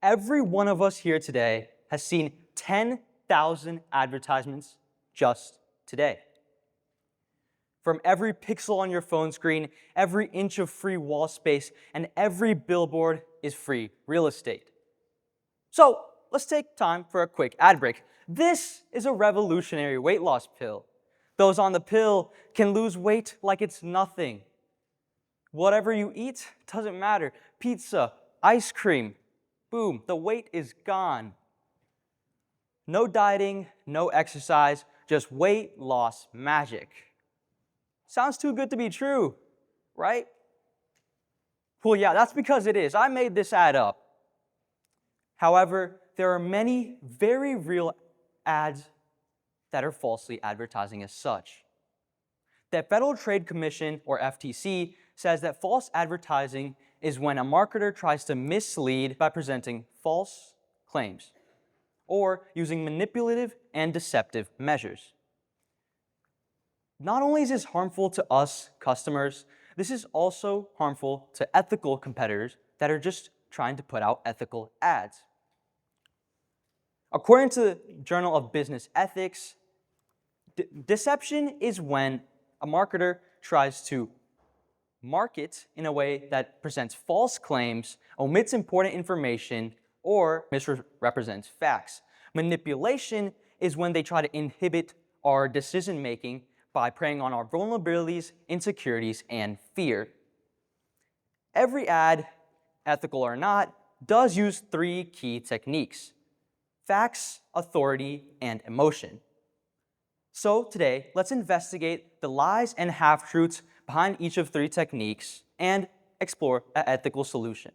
Every one of us here today has seen 10,000 advertisements just today. From every pixel on your phone screen, every inch of free wall space, and every billboard is free real estate. So let's take time for a quick ad break. This is a revolutionary weight loss pill. Those on the pill can lose weight like it's nothing. Whatever you eat doesn't matter. Pizza, ice cream, boom, the weight is gone. No dieting, no exercise, just weight loss magic. Sounds too good to be true, right? Well, yeah, that's because it is. I made this ad up. However, there are many very real ads that are falsely advertising as such. The Federal Trade Commission, or FTC, says that false advertising is when a marketer tries to mislead by presenting false claims or using manipulative and deceptive measures. Not only is this harmful to us customers, this is also harmful to ethical competitors that are just trying to put out ethical ads. According to the Journal of Business Ethics, deception is when a marketer tries to market in a way that presents false claims, omits important information, or misrepresents facts. Manipulation is when they try to inhibit our decision-making by preying on our vulnerabilities, insecurities, and fear. Every ad, ethical or not, does use three key techniques: facts, authority, and emotion. So today, let's investigate the lies and half-truths behind each of three techniques and explore an ethical solution.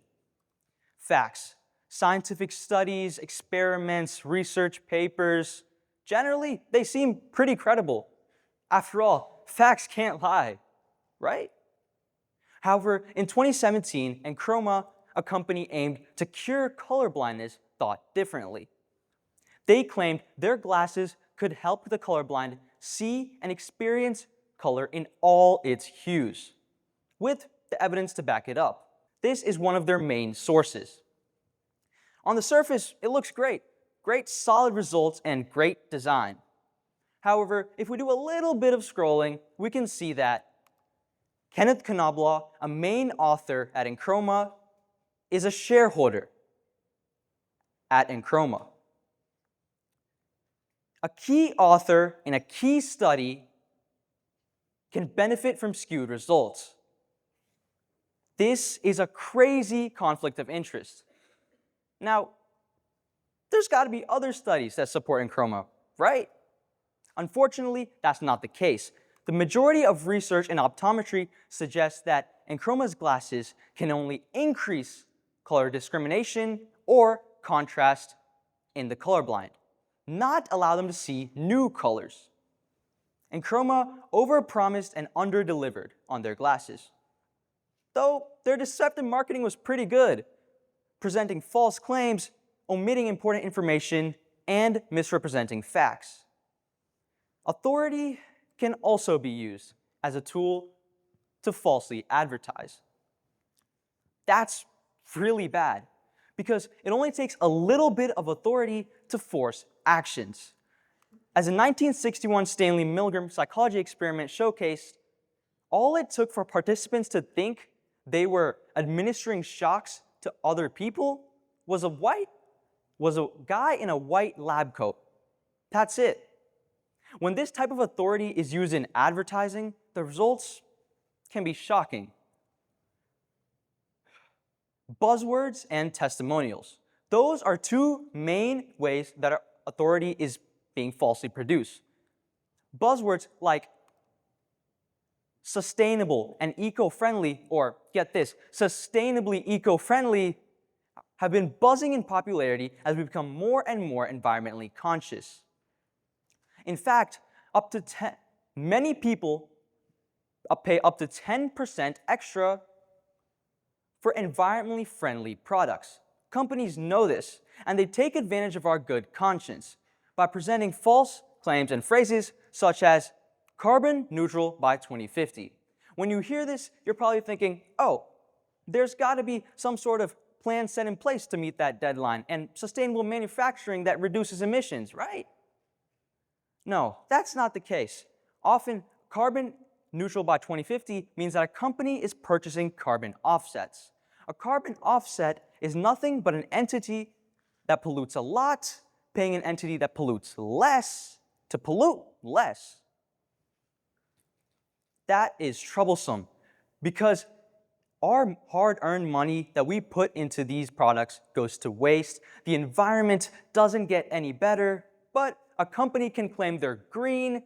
Facts. Scientific studies, experiments, research papers, generally, they seem pretty credible. After all, facts can't lie, right? However, in 2017, Enchroma, a company aimed to cure colorblindness, thought differently. They claimed their glasses could help the colorblind see and experience color in all its hues, with the evidence to back it up. This is one of their main sources. On the surface, it looks great. Great solid results and great design. However, if we do a little bit of scrolling, we can see that Kenneth Knobloch, a main author at Enchroma, is a shareholder at Enchroma. A key author in a key study can benefit from skewed results. This is a crazy conflict of interest. Now, there's got to be other studies that support Enchroma, right? Unfortunately, that's not the case. The majority of research in optometry suggests that Enchroma's glasses can only increase color discrimination or contrast in the colorblind, not allow them to see new colors. Enchroma overpromised and underdelivered on their glasses, though their deceptive marketing was pretty good, presenting false claims, omitting important information, and misrepresenting facts. Authority can also be used as a tool to falsely advertise. That's really bad, because it only takes a little bit of authority to force actions. As a 1961 Stanley Milgram psychology experiment showcased, all it took for participants to think they were administering shocks to other people was a guy in a white lab coat. That's it. When this type of authority is used in advertising, the results can be shocking. Buzzwords and testimonials. Those are two main ways that our authority is being falsely produced. Buzzwords like sustainable and eco-friendly, or get this, sustainably eco-friendly, have been buzzing in popularity as we become more and more environmentally conscious. In fact, many people pay up to 10% extra for environmentally friendly products. Companies know this, and they take advantage of our good conscience by presenting false claims and phrases such as carbon neutral by 2050. When you hear this, you're probably thinking, oh, there's got to be some sort of plans set in place to meet that deadline and sustainable manufacturing that reduces emissions, right? No, that's not the case. Often, carbon neutral by 2050 means that a company is purchasing carbon offsets. A carbon offset is nothing but an entity that pollutes a lot, paying an entity that pollutes less to pollute less. That is troublesome because our hard-earned money that we put into these products goes to waste. The environment doesn't get any better, but a company can claim they're green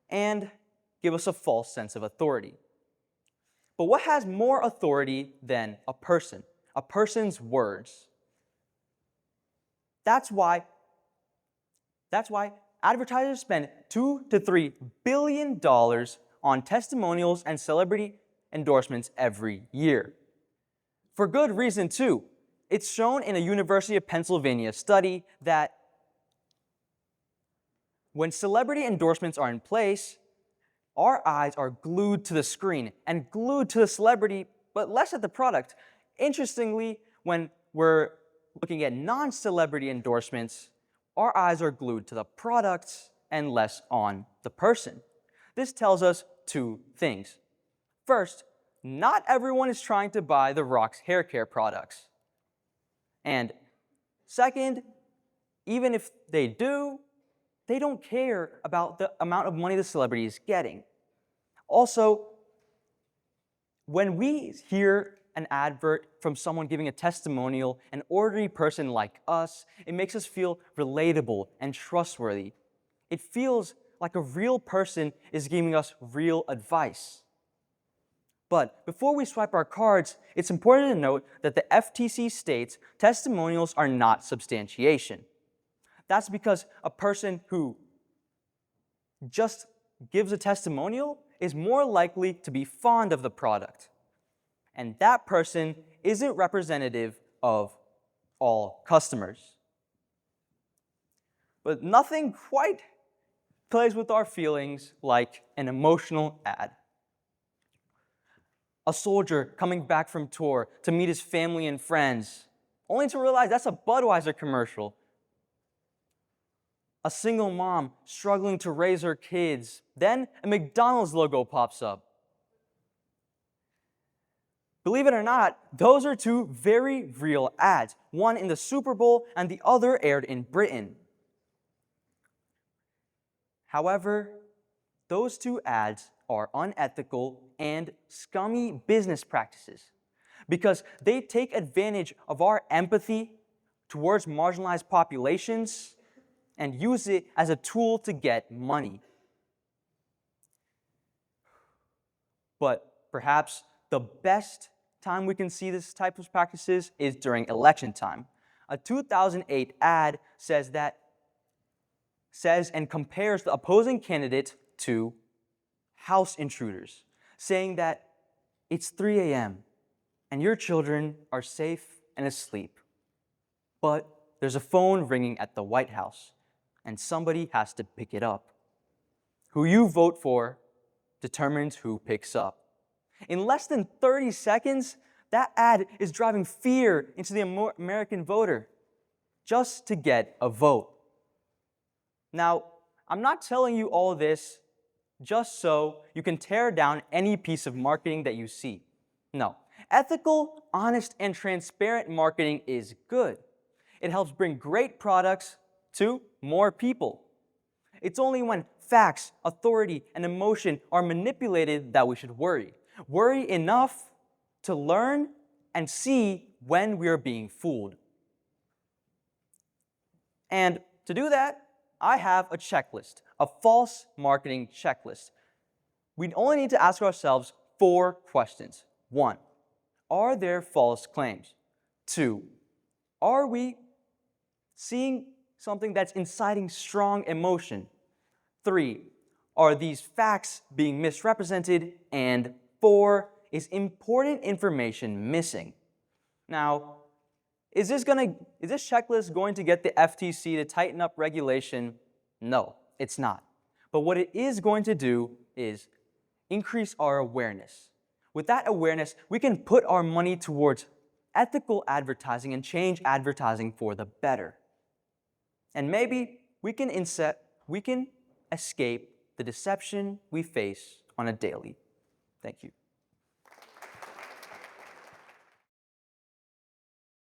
and give us a false sense of authority. But what has more authority than a person? A person's words. That's why advertisers spend $2 to $3 billion on testimonials and celebrity endorsements every year. For good reason, too. It's shown in a University of Pennsylvania study that when celebrity endorsements are in place, our eyes are glued to the screen and glued to the celebrity, but less at the product. Interestingly, when we're looking at non-celebrity endorsements, our eyes are glued to the product and less on the person. This tells us two things. First, not everyone is trying to buy The Rock's hair care products. And second, even if they do, they don't care about the amount of money the celebrity is getting. Also, when we hear an advert from someone giving a testimonial, an ordinary person like us, it makes us feel relatable and trustworthy. It feels like a real person is giving us real advice. But before we swipe our cards, it's important to note that the FTC states testimonials are not substantiation. That's because a person who just gives a testimonial is more likely to be fond of the product. And that person isn't representative of all customers. But nothing quite plays with our feelings like an emotional ad. A soldier coming back from tour to meet his family and friends, only to realize that's a Budweiser commercial. A single mom struggling to raise her kids, then a McDonald's logo pops up. Believe it or not, those are two very real ads, one in the Super Bowl and the other aired in Britain. However, those two ads are unethical and scummy business practices because they take advantage of our empathy towards marginalized populations and use it as a tool to get money. But perhaps the best time we can see this type of practices is during election time. A 2008 ad says and compares the opposing candidate to house intruders, saying that it's 3 a.m. and your children are safe and asleep. But there's a phone ringing at the White House, and somebody has to pick it up. Who you vote for determines who picks up. In less than 30 seconds, that ad is driving fear into the American voter just to get a vote. Now, I'm not telling you all this just so you can tear down any piece of marketing that you see. No. Ethical, honest, and transparent marketing is good. It helps bring great products to more people. It's only when facts, authority, and emotion are manipulated that we should worry. Worry enough to learn and see when we are being fooled. And to do that, I have a checklist, a false marketing checklist. We only need to ask ourselves 4 questions. 1, are there false claims? 2, are we seeing something that's inciting strong emotion? 3, are these facts being misrepresented? And 4, is important information missing? Now, is this checklist going to get the FTC to tighten up regulation? No, it's not. But what it is going to do is increase our awareness. With that awareness, we can put our money towards ethical advertising and change advertising for the better. And maybe we can escape the deception we face on a daily. Thank you.